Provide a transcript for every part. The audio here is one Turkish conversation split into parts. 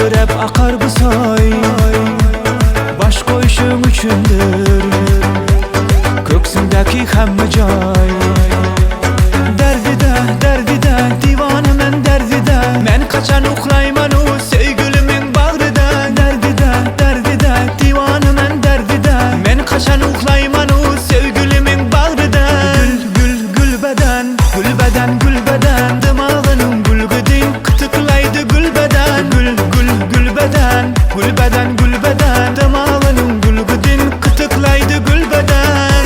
Şıldırıp akar bu soy, baş koyuşum üçündür köksümdeki hamma joy. Derdide divanı men derdide, men kaçan uxlayman o sevgilimin bağrıda. Derdide divanı men derdide, men kaçan uxlayman o sevgilimin bağrıda. Gülbeden dımağının gülgüdün kıtıklaydı gülbeden. Gülbeden dımağının gülgüdün kıtıklaydı gülbeden.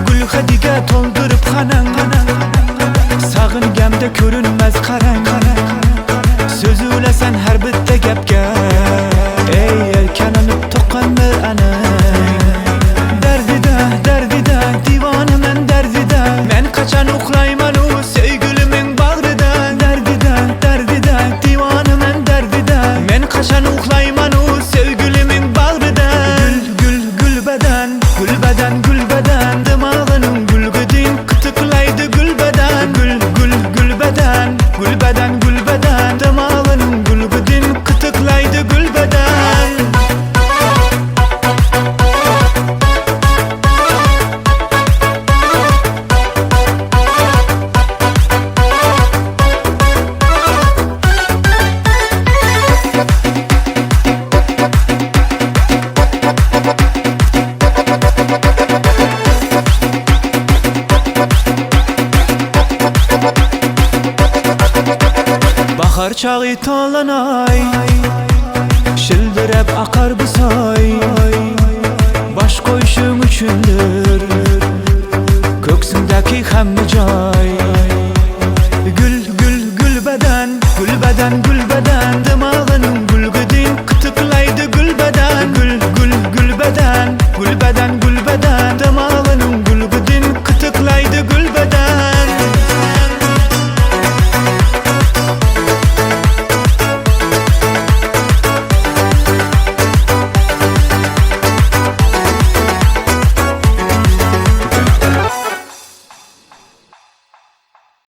Gülhadiga toldurıp xanan, sağın gemde körünmez karan. Söz ülesen her bitte gepke, ey yelkenanıp tokanır anay. Derdide divanı men derdide, men kaçan uxlayman o sevgilimin bağrıda. Derdide divanı men derdide, men kaçan uxlayman o sevgilimin bağrıda. Gülbeden dımağının gülgüdün kıtıklaydı gülbeden. Gülbeden dımağının gülgüdün kıtıklaydı gülbeden. Bahar çağı tolanay, şıldırıp akar bu soy,